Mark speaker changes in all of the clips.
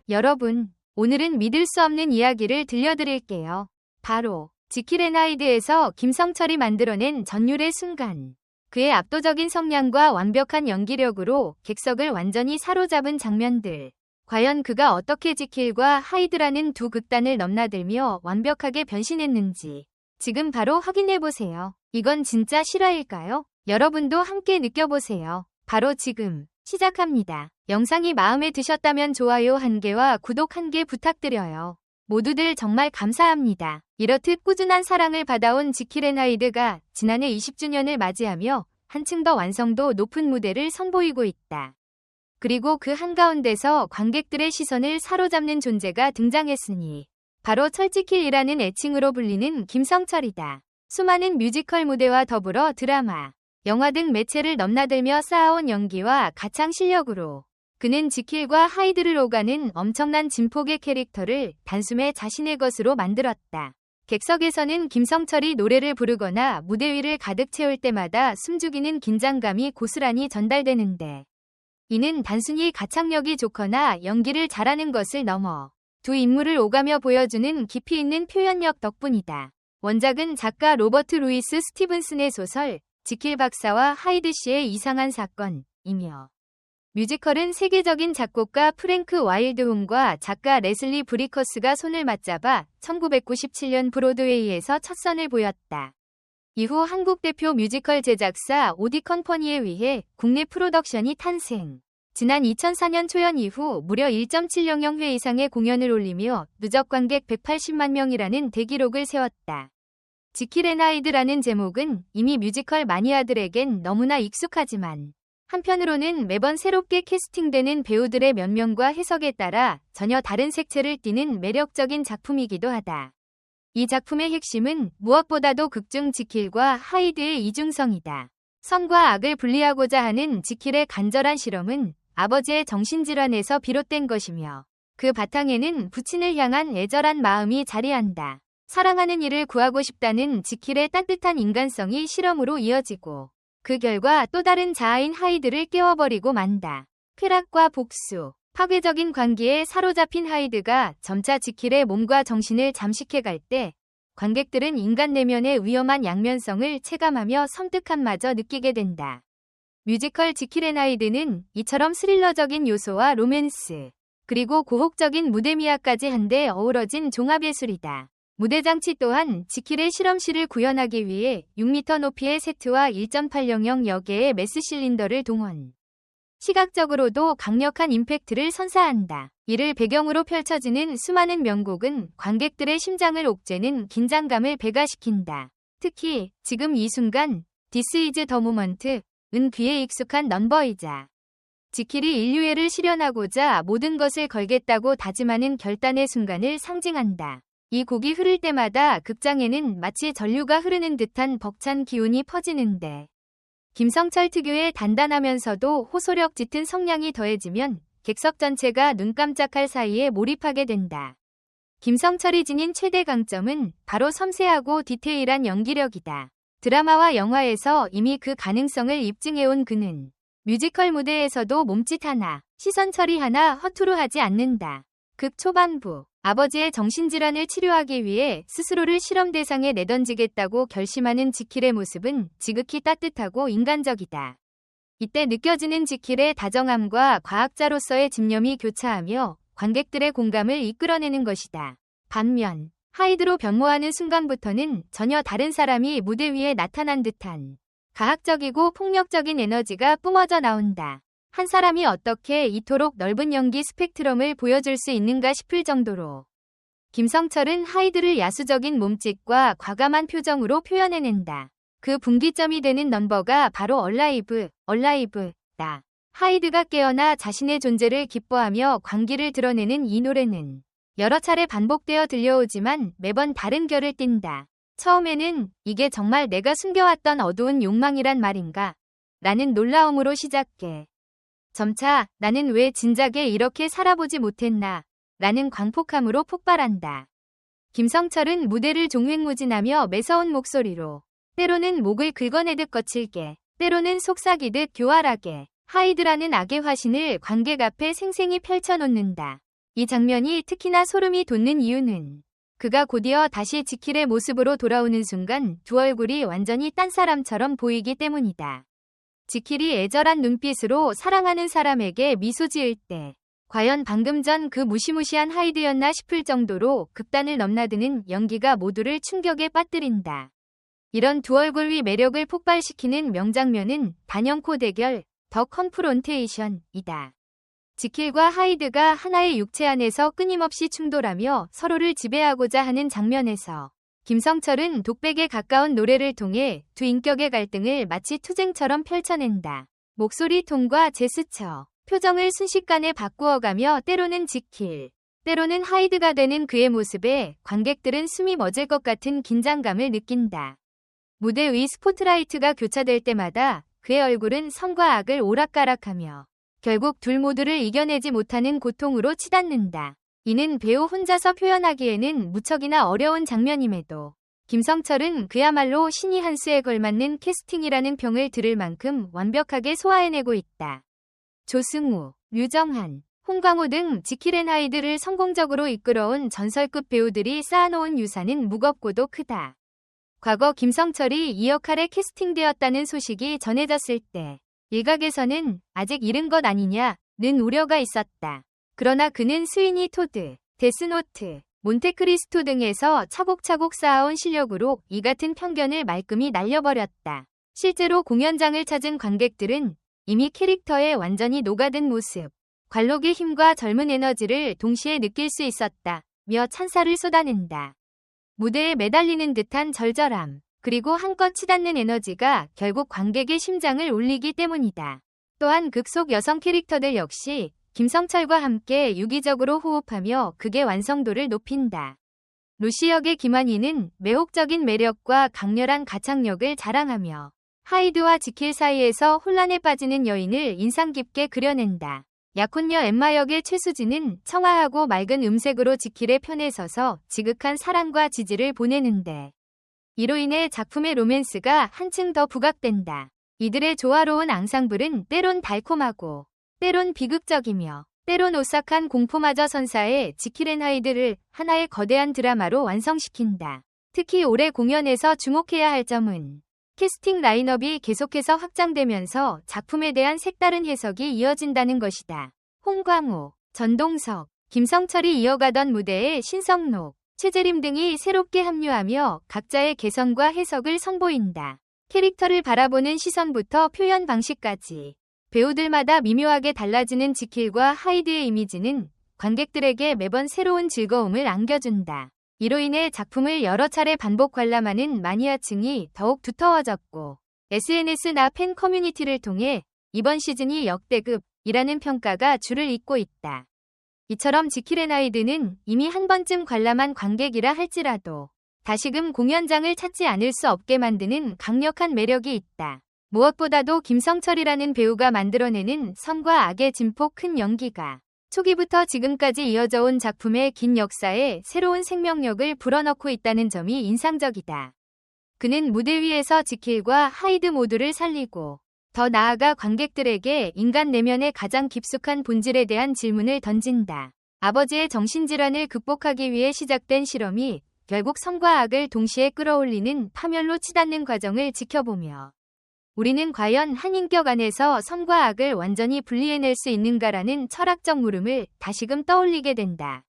Speaker 1: 여러분, 오늘은 믿을 수 없는 이야기를 들려드릴게요. 바로 지킬앤하이드에서 김성철이 만들어낸 전율의 순간. 그의 압도적인 성량과 완벽한 연기력으로 객석을 완전히 사로잡은 장면들. 과연 그가 어떻게 지킬과 하이드라는 두 극단을 넘나들며 완벽하게 변신했는지 지금 바로 확인해보세요. 이건 진짜 실화일까요? 여러분도 함께 느껴보세요. 바로 지금 시작합니다. 영상이 마음에 드셨다면 좋아요 1개와 구독 1개 부탁드려요. 모두들 정말 감사합니다. 이렇듯 꾸준한 사랑을 받아온 지킬앤하이드가 지난해 20주년을 맞이하며 한층 더 완성도 높은 무대를 선보이고 있다. 그리고 그 한가운데서 관객들의 시선을 사로잡는 존재가 등장했으니 바로 철지킬이라는 애칭으로 불리는 김성철이다. 수많은 뮤지컬 무대와 더불어 드라마, 영화 등 매체를 넘나들며 쌓아온 연기와 가창 실력으로 그는 지킬과 하이드를 오가는 엄청난 진폭의 캐릭터를 단숨에 자신의 것으로 만들었다. 객석에서는 김성철이 노래를 부르거나 무대 위를 가득 채울 때마다 숨죽이는 긴장감이 고스란히 전달되는데 이는 단순히 가창력이 좋거나 연기를 잘하는 것을 넘어 두 인물을 오가며 보여주는 깊이 있는 표현력 덕분이다. 원작은 작가 로버트 루이스 스티븐슨의 소설 지킬 박사와 하이드 씨의 이상한 사건이며 뮤지컬은 세계적인 작곡가 프랭크 와일드홈과 작가 레슬리 브리커스가 손을 맞잡아 1997년 브로드웨이에서 첫 선을 보였다. 이후 한국 대표 뮤지컬 제작사 오디 컴퍼니에 의해 국내 프로덕션이 탄생. 지난 2004년 초연 이후 무려 1.700회 이상의 공연을 올리며 누적 관객 180만 명이라는 대기록을 세웠다. 지킬앤하이드라는 제목은 이미 뮤지컬 마니아들에겐 너무나 익숙하지만 한편으로는 매번 새롭게 캐스팅되는 배우들의 면면과 해석에 따라 전혀 다른 색채를 띠는 매력적인 작품이기도 하다. 이 작품의 핵심은 무엇보다도 극중 지킬과 하이드의 이중성이다. 선과 악을 분리하고자 하는 지킬의 간절한 실험은 아버지의 정신질환에서 비롯된 것이며 그 바탕에는 부친을 향한 애절한 마음이 자리한다. 사랑하는 이를 구하고 싶다는 지킬의 따뜻한 인간성이 실험으로 이어지고 그 결과 또 다른 자아인 하이드를 깨워버리고 만다. 쾌락과 복수, 파괴적인 관계에 사로잡힌 하이드가 점차 지킬의 몸과 정신을 잠식해갈 때 관객들은 인간 내면의 위험한 양면성을 체감하며 섬뜩함마저 느끼게 된다. 뮤지컬 지킬앤하이드는 이처럼 스릴러적인 요소와 로맨스, 그리고 고혹적인 무대 미학까지 한데 어우러진 종합예술이다. 무대 장치 또한 지킬의 실험실을 구현하기 위해 6m 높이의 세트와 1.800여 개의 메스 실린더를 동원. 시각적으로도 강력한 임팩트를 선사한다. 이를 배경으로 펼쳐지는 수많은 명곡은 관객들의 심장을 옥죄는 긴장감을 배가시킨다. 특히 지금 이 순간 This is the moment은 귀에 익숙한 넘버이자 지킬이 인류애를 실현하고자 모든 것을 걸겠다고 다짐하는 결단의 순간을 상징한다. 이 곡이 흐를 때마다 극장에는 마치 전류가 흐르는 듯한 벅찬 기운이 퍼지는데 김성철 특유의 단단하면서도 호소력 짙은 성량이 더해지면 객석 전체가 눈 깜짝할 사이에 몰입하게 된다. 김성철이 지닌 최대 강점은 바로 섬세하고 디테일한 연기력이다. 드라마와 영화에서 이미 그 가능성을 입증해온 그는 뮤지컬 무대에서도 몸짓 하나, 시선 처리 하나 허투루 하지 않는다. 극 초반부 아버지의 정신질환을 치료하기 위해 스스로를 실험 대상에 내던지겠다고 결심하는 지킬의 모습은 지극히 따뜻하고 인간적이다. 이때 느껴지는 지킬의 다정함과 과학자로서의 집념이 교차하며 관객들의 공감을 이끌어내는 것이다. 반면 하이드로 변모하는 순간부터는 전혀 다른 사람이 무대 위에 나타난 듯한 가학적이고 폭력적인 에너지가 뿜어져 나온다. 한 사람이 어떻게 이토록 넓은 연기 스펙트럼을 보여줄 수 있는가 싶을 정도로 김성철은 하이드를 야수적인 몸짓과 과감한 표정으로 표현해낸다. 그 분기점이 되는 넘버가 바로 얼라이브다. 하이드가 깨어나 자신의 존재를 기뻐하며 광기를 드러내는 이 노래는 여러 차례 반복되어 들려오지만 매번 다른 결을 띈다. 처음에는 이게 정말 내가 숨겨왔던 어두운 욕망이란 말인가? 라는 놀라움으로 시작해 점차 나는 왜 진작에 이렇게 살아보지 못했나? 라는 광폭함으로 폭발한다. 김성철은 무대를 종횡무진하며 매서운 목소리로 때로는 목을 긁어내듯 거칠게, 때로는 속삭이듯 교활하게 하이드라는 악의 화신을 관객 앞에 생생히 펼쳐놓는다. 이 장면이 특히나 소름이 돋는 이유는 그가 곧이어 다시 지킬의 모습으로 돌아오는 순간 두 얼굴이 완전히 딴 사람처럼 보이기 때문이다. 지킬이 애절한 눈빛으로 사랑하는 사람에게 미소 지을 때 과연 방금 전 그 무시무시한 하이드였나 싶을 정도로 극단을 넘나드는 연기가 모두를 충격에 빠뜨린다. 이런 두 얼굴 위 매력을 폭발시키는 명장면은 단연코 대결, 더 컨프론테이션이다. 지킬과 하이드가 하나의 육체 안에서 끊임없이 충돌하며 서로를 지배하고자 하는 장면에서 김성철은 독백에 가까운 노래를 통해 두 인격의 갈등을 마치 투쟁처럼 펼쳐낸다. 목소리 톤과 제스처, 표정을 순식간에 바꾸어가며 때로는 지킬, 때로는 하이드가 되는 그의 모습에 관객들은 숨이 멎을 것 같은 긴장감을 느낀다. 무대 위 스포트라이트가 교차될 때마다 그의 얼굴은 선과 악을 오락가락하며 결국 둘 모두를 이겨내지 못하는 고통으로 치닫는다. 이는 배우 혼자서 표현하기에는 무척이나 어려운 장면임에도 김성철은 그야말로 신이 한 수에 걸맞는 캐스팅이라는 평을 들을 만큼 완벽하게 소화해내고 있다. 조승우, 류정한, 홍광호 등 지킬 앤 하이드를 성공적으로 이끌어온 전설급 배우들이 쌓아놓은 유산은 무겁고도 크다. 과거 김성철이 이 역할에 캐스팅되었다는 소식이 전해졌을 때 일각에서는 아직 이른 것 아니냐는 우려가 있었다. 그러나 그는 스위니 토드, 데스노트, 몬테크리스토 등에서 차곡차곡 쌓아온 실력으로 이 같은 편견을 말끔히 날려버렸다. 실제로 공연장을 찾은 관객들은 이미 캐릭터에 완전히 녹아든 모습, 관록의 힘과 젊은 에너지를 동시에 느낄 수 있었다며 찬사를 쏟아낸다. 무대에 매달리는 듯한 절절함, 그리고 한껏 치닫는 에너지가 결국 관객의 심장을 울리기 때문이다. 또한 극 속 여성 캐릭터들 역시 김성철과 함께 유기적으로 호흡하며 극의 완성도를 높인다. 루시 역의 김환희는 매혹적인 매력과 강렬한 가창력을 자랑하며 하이드와 지킬 사이에서 혼란에 빠지는 여인을 인상 깊게 그려낸다. 약혼녀 엠마 역의 최수진은 청아하고 맑은 음색으로 지킬의 편에 서서 지극한 사랑과 지지를 보내는데 이로 인해 작품의 로맨스가 한층 더 부각된다. 이들의 조화로운 앙상블은 때론 달콤하고 때론 비극적이며 때론 오싹한 공포마저 선사해 지킬 앤 하이드를 하나의 거대한 드라마로 완성시킨다. 특히 올해 공연에서 주목해야 할 점은 캐스팅 라인업이 계속해서 확장되면서 작품에 대한 색다른 해석이 이어진다는 것이다. 홍광호, 전동석, 김성철이 이어가던 무대에 신성록, 최재림 등이 새롭게 합류하며 각자의 개성과 해석을 선보인다. 캐릭터를 바라보는 시선부터 표현 방식까지 배우들마다 미묘하게 달라지는 지킬과 하이드의 이미지는 관객들에게 매번 새로운 즐거움을 안겨준다. 이로 인해 작품을 여러 차례 반복 관람하는 마니아층이 더욱 두터워졌고 SNS나 팬 커뮤니티를 통해 이번 시즌이 역대급이라는 평가가 줄을 잇고 있다. 이처럼 지킬 앤 하이드는 이미 한 번쯤 관람한 관객이라 할지라도 다시금 공연장을 찾지 않을 수 없게 만드는 강력한 매력이 있다. 무엇보다도 김성철이라는 배우가 만들어내는 선과 악의 진폭 큰 연기가 초기부터 지금까지 이어져 온 작품의 긴 역사에 새로운 생명력을 불어넣고 있다는 점이 인상적이다. 그는 무대 위에서 지킬과 하이드 모두를 살리고 더 나아가 관객들에게 인간 내면의 가장 깊숙한 본질에 대한 질문을 던진다. 아버지의 정신질환을 극복하기 위해 시작된 실험이 결국 선과 악을 동시에 끌어올리는 파멸로 치닫는 과정을 지켜보며 우리는 과연 한 인격 안에서 선과 악을 완전히 분리해낼 수 있는가라는 철학적 물음을 다시금 떠올리게 된다.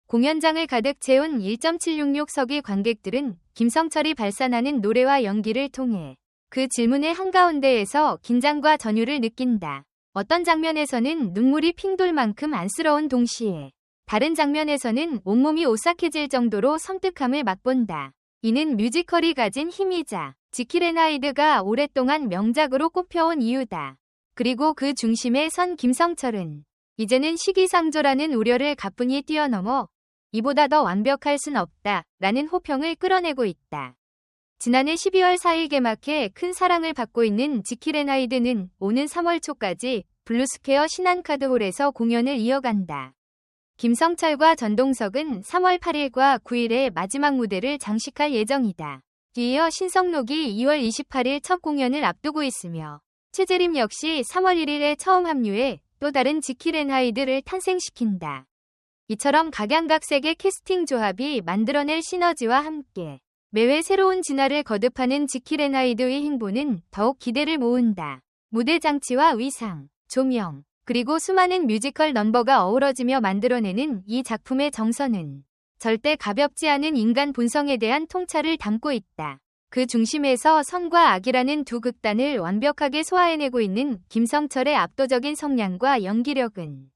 Speaker 1: 공연장을 가득 채운 1.766석의 관객들은 김성철이 발산하는 노래와 연기를 통해 그 질문의 한가운데에서 긴장과 전율을 느낀다. 어떤 장면에서는 눈물이 핑 돌 만큼 안쓰러운 동시에 다른 장면에서는 온몸이 오싹해질 정도로 섬뜩함을 맛본다. 이는 뮤지컬이 가진 힘이자 지킬 앤 하이드가 오랫동안 명작으로 꼽혀온 이유다. 그리고 그 중심에 선 김성철은 이제는 시기상조라는 우려를 가뿐히 뛰어넘어 이보다 더 완벽할 순 없다 라는 호평을 끌어내고 있다. 지난해 12월 4일 개막해 큰 사랑을 받고 있는 지킬 앤 하이드는 오는 3월 초까지 블루스퀘어 신한카드홀에서 공연을 이어간다. 김성철과 전동석은 3월 8일과 9일에 마지막 무대를 장식할 예정이다. 뒤이어 신성록이 2월 28일 첫 공연을 앞두고 있으며 최재림 역시 3월 1일에 처음 합류해 또 다른 지킬 앤 하이드를 탄생시킨다. 이처럼 각양각색의 캐스팅 조합이 만들어낼 시너지와 함께 매회 새로운 진화를 거듭하는 지킬앤하이드의 행보는 더욱 기대를 모은다. 무대 장치와 의상, 조명, 그리고 수많은 뮤지컬 넘버가 어우러지며 만들어내는 이 작품의 정서는 절대 가볍지 않은 인간 본성에 대한 통찰을 담고 있다. 그 중심에서 선과 악이라는 두 극단을 완벽하게 소화해내고 있는 김성철의 압도적인 성량과 연기력은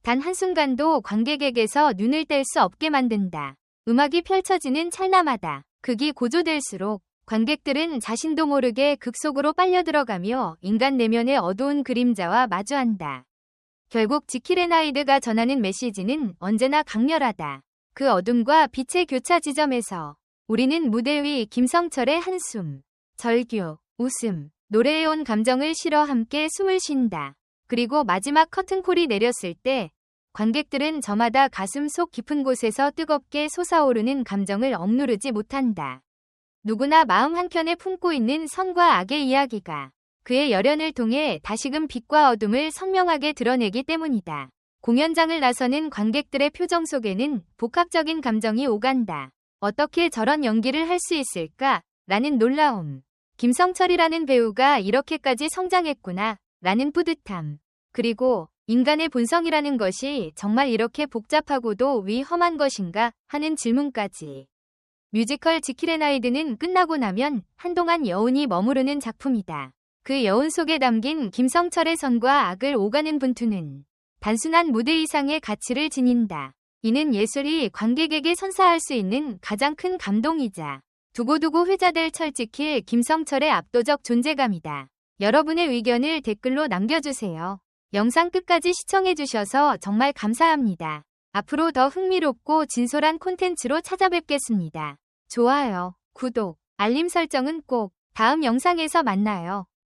Speaker 1: 단 한순간도 관객에게서 눈을 뗄 수 없게 만든다. 음악이 펼쳐지는 찰나마다 극이 고조될수록 관객들은 자신도 모르게 극 속으로 빨려들어가며 인간 내면의 어두운 그림자와 마주한다. 결국 지킬앤하이드가 전하는 메시지는 언제나 강렬하다. 그 어둠과 빛의 교차 지점에서 우리는 무대 위 김성철의 한숨, 절규, 웃음, 노래해온 감정을 실어 함께 숨을 쉰다. 그리고 마지막 커튼콜이 내렸을 때 관객들은 저마다 가슴 속 깊은 곳에서 뜨겁게 솟아오르는 감정을 억누르지 못한다. 누구나 마음 한켠에 품고 있는 선과 악의 이야기가 그의 열연을 통해 다시금 빛과 어둠을 선명하게 드러내기 때문이다. 공연장을 나서는 관객들의 표정 속에는 복합적인 감정이 오간다. 어떻게 저런 연기를 할 수 있을까? 라는 놀라움. 김성철이라는 배우가 이렇게까지 성장했구나. 라는 뿌듯함. 그리고 인간의 본성이라는 것이 정말 이렇게 복잡하고도 위험한 것인가? 하는 질문까지. 뮤지컬 지킬앤하이드는 끝나고 나면 한동안 여운이 머무르는 작품이다. 그 여운 속에 담긴 김성철의 선과 악을 오가는 분투는 단순한 무대 이상의 가치를 지닌다. 이는 예술이 관객에게 선사할 수 있는 가장 큰 감동이자 두고두고 회자될 철지킬 김성철의 압도적 존재감이다. 여러분의 의견을 댓글로 남겨주세요. 영상 끝까지 시청해주셔서 정말 감사합니다. 앞으로 더 흥미롭고 진솔한 콘텐츠로 찾아뵙겠습니다. 좋아요, 구독, 알림 설정은 꼭 다음 영상에서 만나요.